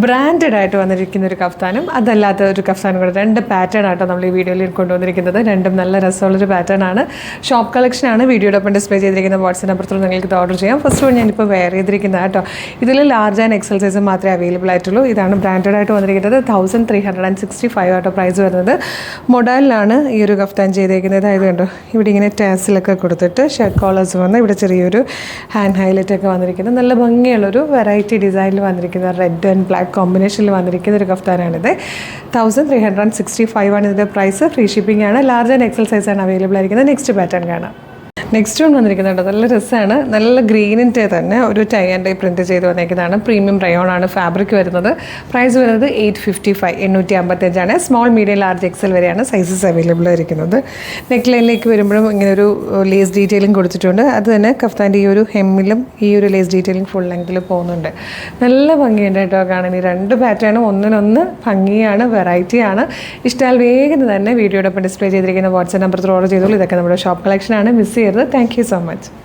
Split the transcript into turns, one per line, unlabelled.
Branded ആയിട്ട് വന്നിരിക്കുന്ന ഒരു കഫ്താനും അതല്ലാത്ത ഒരു കഫ്താനും കൂടെ 2 പാറ്റേൺ ആയിട്ടോ നമ്മൾ ഈ വീഡിയോയിൽ കൊണ്ടുവന്നിരിക്കുന്നത്. രണ്ടും നല്ല രസമുള്ളൊരു പാറ്റേൺ ആണ്. ഷോപ്പ് കളക്ഷൻ ആണ്. വീഡിയോടൊപ്പം ഡിസ്പ്ലേ ചെയ്തിരിക്കുന്ന വാട്സ്ആപ്പ് നമ്പർ ത്രൂ നിങ്ങൾക്ക് ഇത് ഓർഡർ ചെയ്യാം. ഫസ്റ്റ് വൺ ഞാനിപ്പോൾ വെയർ ചെയ്തിരിക്കുന്നത് കേട്ടോ. ഇതിൽ ലാർജ് ആൻഡ് എക്സൽ സൈസ് മാത്രമേ അവൈലബിൾ ആയിട്ടുള്ളൂ. ഇതാണ് ബ്രാൻഡഡ് ആയിട്ട് വന്നിരിക്കുന്നത്. 1365 ആട്ടോ പ്രൈസ് വരുന്നത്. മൊഡാലിലാണ് ഈ ഒരു കഫ്താൻ ചെയ്തേക്കുന്നത്. അതായത് കണ്ടോ ഇവിടെ ഇങ്ങനെ ടാസിലൊക്കെ കൊടുത്തിട്ട് ഷർട്ട് കോളേഴ്സ് വന്ന് ഇവിടെ ചെറിയൊരു ഹാൻഡ് ഹൈലൈറ്റ് ഒക്കെ വന്നിരിക്കുന്നത്. നല്ല ഭംഗിയുള്ളൊരു വെറൈറ്റി ഡിസൈനിൽ വന്നിരിക്കുന്ന റെഡ് ആൻഡ് ബ്ലാക്ക് കോമ്പിനേഷനിൽ വന്നിരിക്കുന്ന ഒരു കഫ്താനാണിത്. 1365 ആണ് ഇതിൻ്റെ പ്രൈസ്. ഫ്രീ ഷിപ്പിംഗ് ആണ്. ലാർജ് ആൻഡ് എക്സൽ സൈസാണ് അവൈലബിൾ ആയിരിക്കുന്നത്. നെക്സ്റ്റ് പാറ്റേൺ കാണാം. നെക്സ്റ്റ് വൺ വന്നിരിക്കുന്നുണ്ട്. നല്ല രസമാണ്. നല്ല ഗ്രീനിൻ്റെ തന്നെ ഒരു ടൈ ആൻഡ് ടൈ പ്രിൻറ്റ് ചെയ്ത് വന്നിരിക്കുന്നതാണ്. പ്രീമിയം റയോൺ ആണ് ഫാബ്രിക് വരുന്നത്. പ്രൈസ് വരുന്നത് 855 ആണ്. സ്മോൾ മീഡിയം ലാർജ് എക്സൽ വരെയാണ് സൈസസ് അവൈലബിൾ ആയിരിക്കുന്നത്. നെക്ക് ലൈനിലേക്ക് വരുമ്പോഴും ഇങ്ങനെ ഒരു ലേസ് ഡീറ്റെയിലിംഗ് കൊടുത്തിട്ടുണ്ട്. അത് തന്നെ കഫ്താൻ്റെ ഈ ഒരു ഹെമ്മിലും ഈ ഒരു ലേസ് ഡീറ്റെയിലിംഗ് ഫുൾ ലെങ്ത്തിൽ പോകുന്നുണ്ട്. നല്ല ഭംഗിയുണ്ട് കേട്ടോ കാണാൻ. ഈ 2 പാറ്റേണും ഒന്നിനൊന്ന് ഭംഗിയാണ്, വെറൈറ്റിയാണ്. ഇഷ്ടമായാൽ വേഗം തന്നെ വീഡിയോടൊപ്പം ഡിസ്പ്ലേ ചെയ്തിരിക്കുന്ന വാട്സ്ആപ്പ് നമ്പർ ഓർഡർ ചെയ്തോളൂ. ഇതൊക്കെ നമ്മുടെ ഷോപ്പ് കളക്ഷനാണ്. മിസ് ചെയ്യരുത്. Thank you so much.